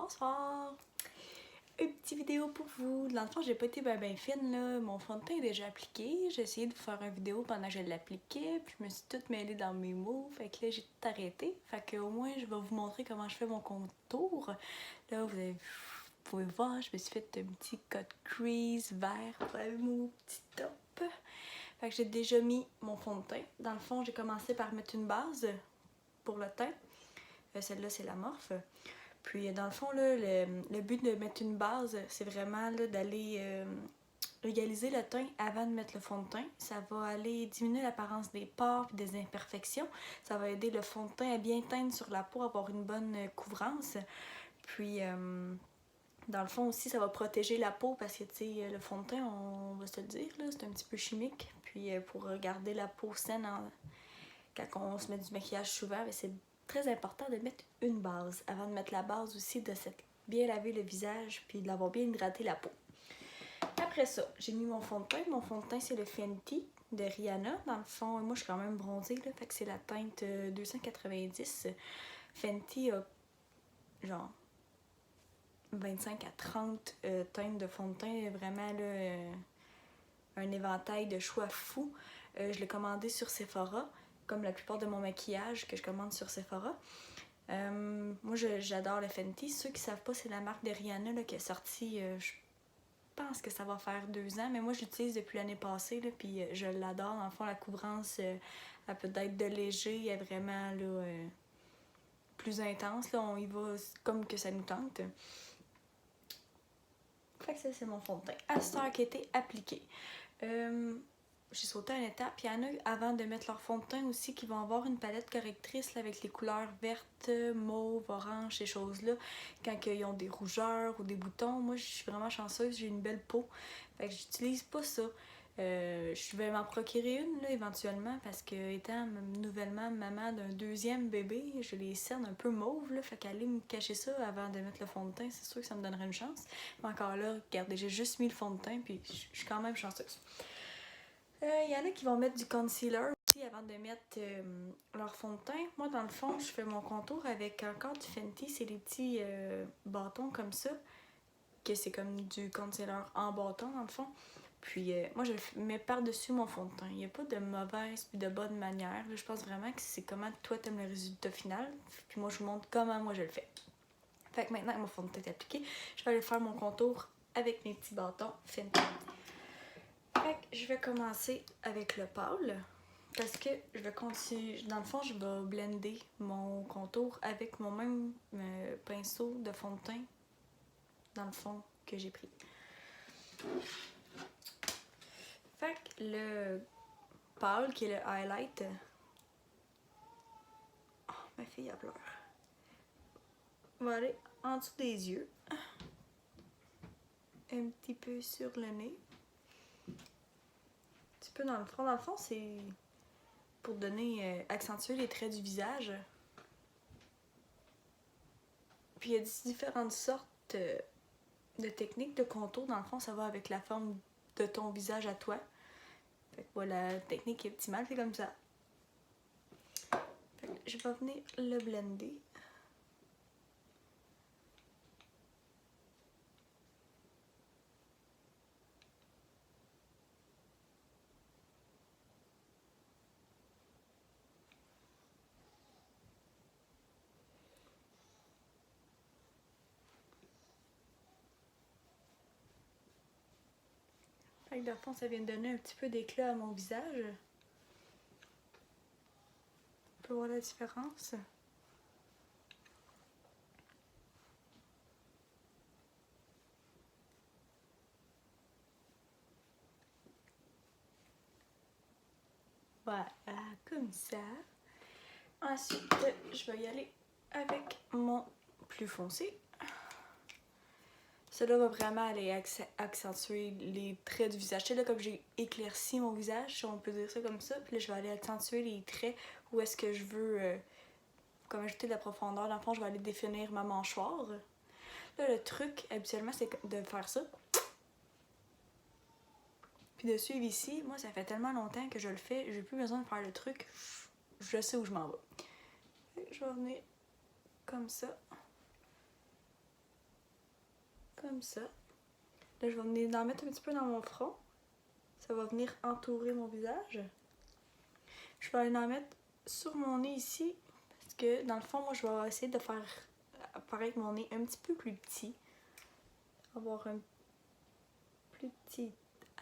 Bonsoir! Une petite vidéo pour vous. Dans le fond, j'ai pas été ben fine là. Mon fond de teint est déjà appliqué. J'ai essayé de vous faire une vidéo pendant que je l'appliquais. Puis je me suis toute mêlée dans mes mots. Fait que là, j'ai tout arrêté. Fait que au moins, je vais vous montrer comment je fais mon contour. Là, vous pouvez voir, je me suis fait un petit cut crease vert pour mon petit top. Fait que j'ai déjà mis mon fond de teint. Dans le fond, j'ai commencé par mettre une base pour le teint. Celle-là, c'est la Morphe. Puis dans le fond, là, le but de mettre une base, c'est vraiment d'aller égaliser le teint avant de mettre le fond de teint. Ça va aller diminuer l'apparence des pores et des imperfections. Ça va aider le fond de teint à bien teindre sur la peau, à avoir une bonne couvrance. Puis dans le fond aussi, ça va protéger la peau parce que tu sais, le fond de teint, on va se le dire, c'est un petit peu chimique. Puis pour garder la peau saine quand on se met du maquillage souvent, c'est très important de mettre une base. Avant de mettre la base aussi, de bien laver le visage puis de l'avoir bien hydraté la peau. Après ça, j'ai mis mon fond de teint. Mon fond de teint, c'est le Fenty de Rihanna. Dans le fond, moi, je suis quand même bronzée, là, fait que c'est la teinte 290. Fenty a genre 25 à 30 teintes de fond de teint. Vraiment, là, un éventail de choix fou. Je l'ai commandé sur Sephora, comme la plupart de mon maquillage que je commande sur Sephora. Moi, j'adore le Fenty. Ceux qui savent pas, c'est la marque de Rihanna là, qui est sortie, je pense que ça va faire 2 ans, mais moi, je l'utilise depuis l'année passée, là, puis je l'adore. Dans le fond, la couvrance, elle peut être de léger, elle est vraiment là, plus intense. Là, on y va comme que ça nous tente. Fait que ça, c'est mon fond de teint. À cette heure qui a été appliqué. J'ai sauté une étape. Il y en a avant de mettre leur fond de teint aussi qui vont avoir une palette correctrice là, avec les couleurs vertes, mauve, orange, ces choses-là. Quand ils ont des rougeurs ou des boutons. Moi, je suis vraiment chanceuse, j'ai une belle peau. Fait que j'utilise pas ça. Je vais m'en procurer une là, éventuellement parce que étant nouvellement maman d'un deuxième bébé, je les cernes un peu mauve là, fait qu'aller me cacher ça avant de mettre le fond de teint, c'est sûr que ça me donnerait une chance. Mais encore là, regardez, j'ai juste mis le fond de teint puis je suis quand même chanceuse. Il y en a qui vont mettre du concealer aussi avant de mettre leur fond de teint. Moi, dans le fond, je fais mon contour avec encore du Fenty. C'est des petits bâtons comme ça, que c'est comme du concealer en bâton, dans le fond. Puis moi, je le mets par-dessus mon fond de teint. Il n'y a pas de mauvaise et de bonne manière. Là, je pense vraiment que c'est comment toi t'aimes le résultat final. Puis moi, je vous montre comment moi je le fais. Fait que maintenant que mon fond de teint est appliqué, je vais aller faire mon contour avec mes petits bâtons Fenty. Fait que je vais commencer avec le pâle parce que je vais continuer. Dans le fond, je vais blender mon contour avec mon même pinceau de fond de teint dans le fond que j'ai pris. Fait que le pâle qui est le highlight. Oh, ma fille elle pleure. On va aller en dessous des yeux. Un petit peu sur le nez. Un petit peu dans le front. Dans le fond, c'est pour donner, accentuer les traits du visage. Puis il y a différentes sortes de techniques de contour. Dans le fond, ça va avec la forme de ton visage à toi. Fait que voilà, la technique est optimale, c'est comme ça. Fait que je vais venir le blender. Fait que de fond, ça vient de donner un petit peu d'éclat à mon visage. On peut voir la différence. Voilà, comme ça. Ensuite, je vais y aller avec mon plus foncé. Cela va vraiment aller accentuer les traits du visage. Tu sais, là, comme j'ai éclairci mon visage, si on peut dire ça comme ça, puis là, je vais aller accentuer les traits où est-ce que je veux comme ajouter de la profondeur. Dans le fond, je vais aller définir ma mâchoire. Là, le truc, habituellement, c'est de faire ça. Puis de suivre ici. Moi, ça fait tellement longtemps que je le fais, j'ai plus besoin de faire le truc. Je sais où je m'en vais. Je vais venir comme ça. Comme ça. Là, je vais venir en mettre un petit peu dans mon front. Ça va venir entourer mon visage. Je vais aller en mettre sur mon nez ici. Parce que dans le fond, moi, je vais essayer de faire apparaître mon nez un petit peu plus petit. Avoir un plus petit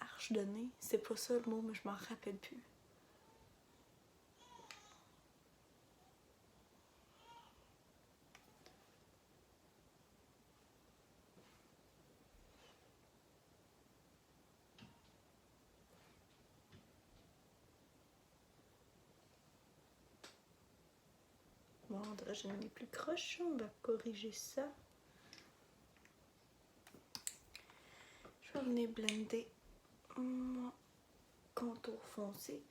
arche de nez. C'est pas ça le mot, mais je m'en rappelle plus. Bon, on dirait que j'ai un nez plus croche. On va corriger ça. Je vais venir blender mon contour foncé.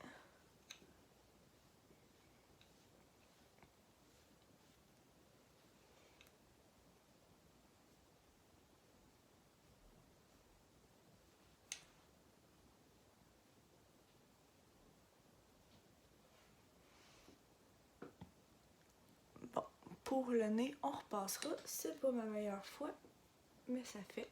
Bon, pour le nez, on repassera. C'est pas ma meilleure fois, mais ça fait.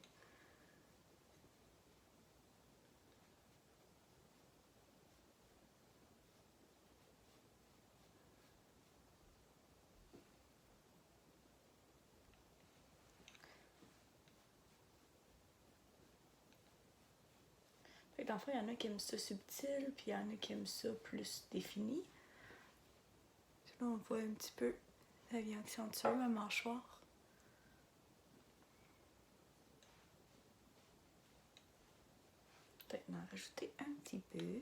Fait que dans le fond, il y en a qui aiment ça subtil, puis il y en a qui aiment ça plus défini. Là, on voit un petit peu, ça vient accentuer ma mâchoire. Peut-être m'en rajouter un petit peu.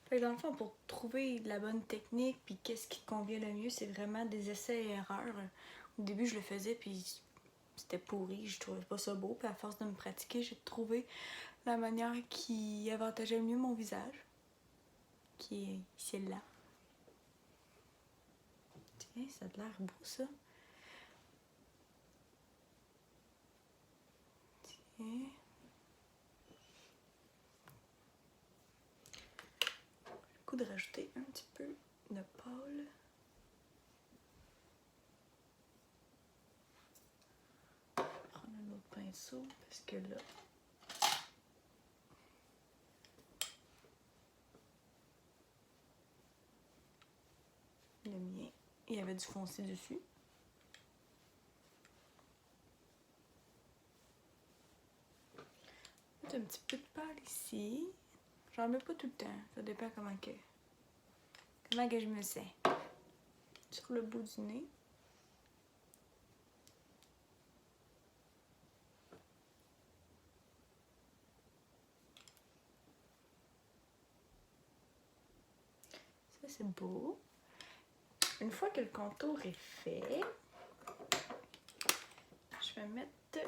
Fait que dans le fond, pour trouver la bonne technique puis qu'est-ce qui convient le mieux, c'est vraiment des essais et erreurs. Au début, je le faisais puis c'était pourri, je trouvais pas ça beau. Puis à force de me pratiquer, j'ai trouvé la manière qui avantageait le mieux mon visage, qui est celle-là. Tiens, ça a l'air beau ça. Tiens. Coup de rajouter un petit peu de pâle. Je vais prendre un autre pinceau parce que là, le mien, il y avait du foncé dessus. Un petit peu de pâle ici. J'en mets pas tout le temps, ça dépend comment que je me sens. Sur le bout du nez. Ça c'est beau. Une fois que le contour est fait, je vais mettre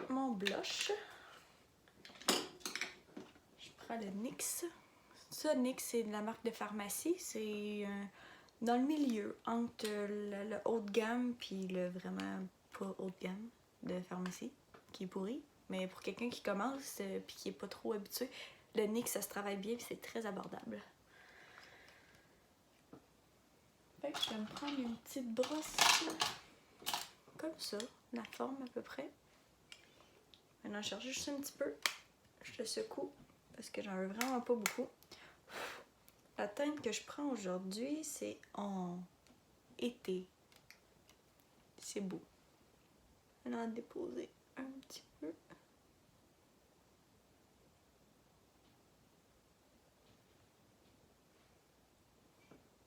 mon blush. Je prends le NYX. Ça, NYX, c'est de la marque de pharmacie. C'est dans le milieu entre le haut de gamme puis le vraiment pas haut de gamme de pharmacie, qui est pourri. Mais pour quelqu'un qui commence puis qui est pas trop habitué, le NYX, ça se travaille bien puis c'est très abordable. Fait que je vais me prendre une petite brosse comme ça, la forme à peu près. Maintenant, je cherche juste un petit peu. Je le secoue parce que j'en veux vraiment pas beaucoup. La teinte que je prends aujourd'hui, c'est en été. C'est beau. On va en déposer un petit peu.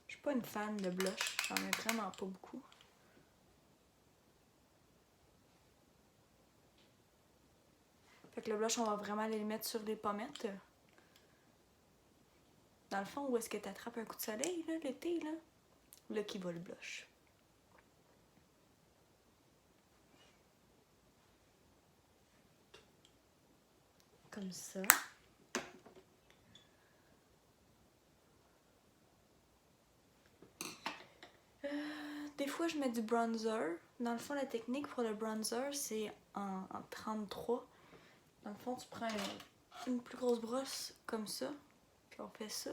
Je suis pas une fan de blush. J'en ai vraiment pas beaucoup. Fait que le blush, on va vraiment aller le mettre sur les pommettes. Dans le fond, où est-ce que tu attrapes un coup de soleil, là, l'été, là? Là qui va le blush. Comme ça. Des fois, je mets du bronzer. Dans le fond, la technique pour le bronzer, c'est en 33. Dans le fond, tu prends une plus grosse brosse comme ça. Puis on fait ça.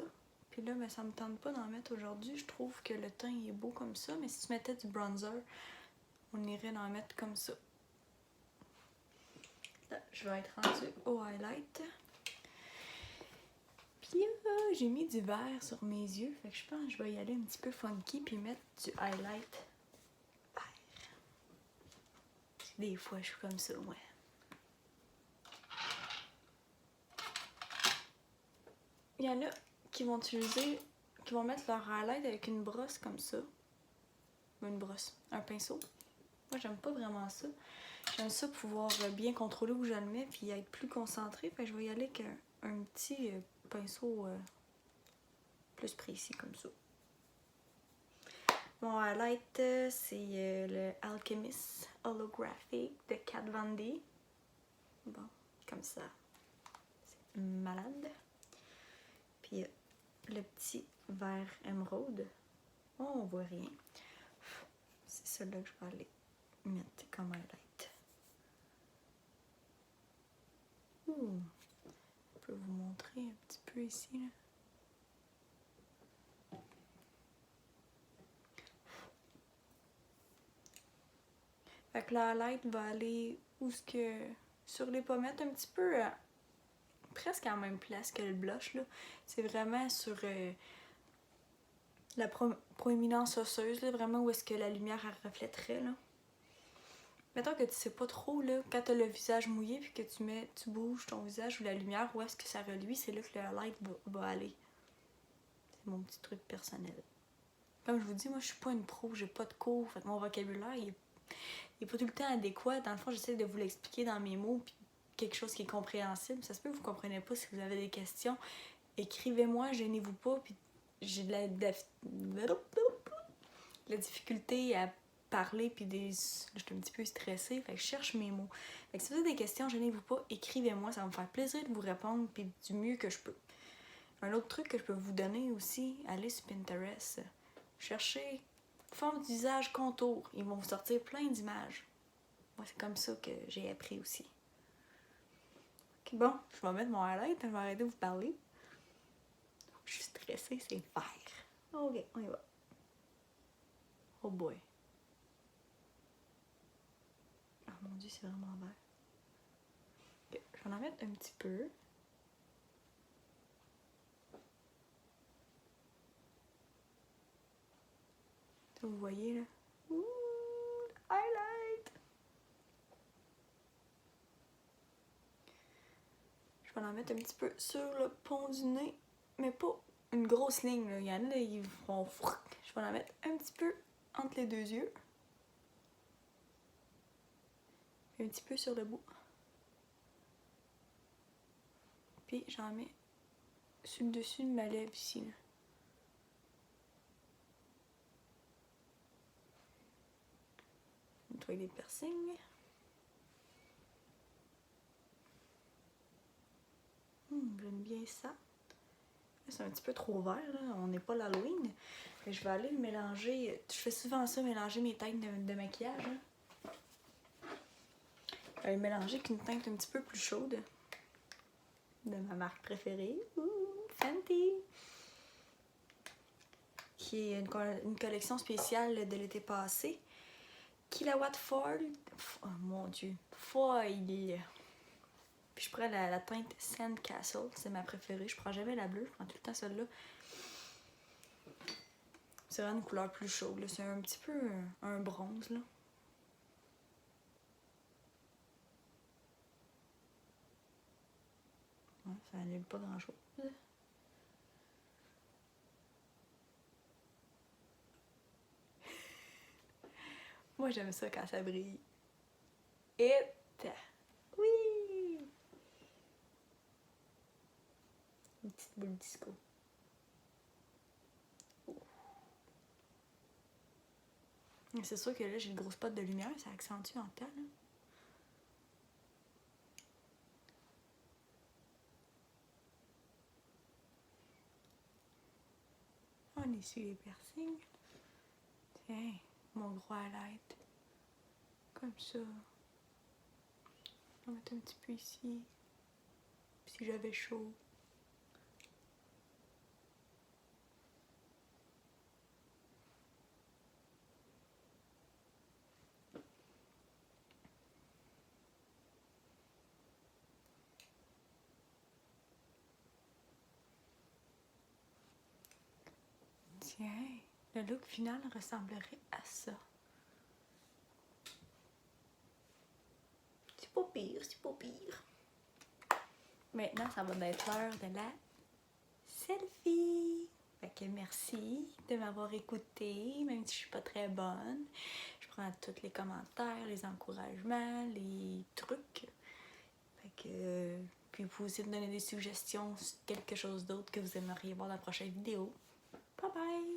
Puis là, ben, ça me tente pas d'en mettre aujourd'hui. Je trouve que le teint est beau comme ça. Mais si tu mettais du bronzer, on irait d'en mettre comme ça. Là, je vais être rendue au highlight. Puis là, j'ai mis du vert sur mes yeux. Fait que je pense que je vais y aller un petit peu funky puis mettre du highlight vert. Des fois, je suis comme ça, ouais. Il y en a qui vont mettre leur highlight avec une brosse comme ça. Une brosse, un pinceau. Moi, j'aime pas vraiment ça. J'aime ça pouvoir bien contrôler où je le mets puis être plus concentré. Fait que je vais y aller avec un petit pinceau plus précis comme ça. Mon highlight, c'est le Alchemist Holographic de Kat Von D. Bon, comme ça. C'est malade. Puis le petit vert émeraude. Oh, on voit rien. C'est celui-là que je vais aller mettre comme highlight. Je peux vous montrer un petit peu ici. Là. Fait que le highlight va aller où ce que sur les pommettes un petit peu presque à la même place que le blush là. C'est vraiment sur la proéminence osseuse là, vraiment où est-ce que la lumière elle reflèterait là. Mettons que tu sais pas trop là, quand t'as le visage mouillé puis que tu bouges ton visage ou la lumière où est-ce que ça reluit, c'est là que le highlight va aller. C'est mon petit truc personnel. Comme je vous dis, moi je suis pas une pro, j'ai pas de cours, fait que mon vocabulaire il est pas tout le temps adéquat. Dans le fond, j'essaie de vous l'expliquer dans mes mots, puis quelque chose qui est compréhensible. Ça se peut que vous comprenez pas si vous avez des questions. Écrivez-moi, gênez-vous pas, puis j'ai de la difficulté à parler, puis je suis un petit peu stressée, fait que je cherche mes mots. Fait que si vous avez des questions, gênez-vous pas, écrivez-moi, ça va me faire plaisir de vous répondre, puis du mieux que je peux. Un autre truc que je peux vous donner aussi, allez sur Pinterest, cherchez forme du visage contour. Ils vont vous sortir plein d'images. Moi, c'est comme ça que j'ai appris aussi. Ok, bon, je vais mettre mon highlight, je vais arrêter de vous parler. Je suis stressée, c'est vert. Ok, on y va. Oh boy. Oh mon dieu, c'est vraiment vert. Ok, je vais en mettre un petit peu. Vous voyez là? Ouh, highlight! Je vais en mettre un petit peu sur le pont du nez, mais pas une grosse ligne. Là. Il y en a, ils vont... Je vais en mettre un petit peu entre les deux yeux. Et un petit peu sur le bout. Puis j'en mets sur le dessus de ma lèvre ici. Là. Nettoyer les piercings. J'aime bien ça. C'est un petit peu trop vert, là. On n'est pas l'Halloween. Je vais aller le mélanger. Je fais souvent ça, mélanger mes teintes de maquillage. Hein. Je vais le mélanger avec une teinte un petit peu plus chaude. De ma marque préférée. Fenty! Qui est une collection spéciale de l'été passé. Kilowatt Foil. Oh mon dieu. Foil. Puis je prends la teinte Sandcastle, c'est ma préférée. Je prends jamais la bleue, je prends tout le temps celle-là. C'est vraiment une couleur plus chaude, c'est un petit peu un bronze là. Ouais, ça annule pas grand-chose. Moi j'aime ça quand ça brille. Et oui! Une petite boule disco. C'est sûr que là j'ai le gros spot de lumière, ça accentue en temps. Là. On essuie les piercings. Tiens, mon gros highlight. Comme ça. On va mettre un petit peu ici. Puis si j'avais chaud. Tiens, le look final ressemblerait à ça. C'est pas pire, c'est pas pire. Maintenant, ça va être l'heure de la selfie. Fait que merci de m'avoir écouté, même si je suis pas très bonne. Je prends tous les commentaires, les encouragements, les trucs. Fait que... Puis vous pouvez aussi me donner des suggestions sur quelque chose d'autre que vous aimeriez voir dans la prochaine vidéo. Bye bye!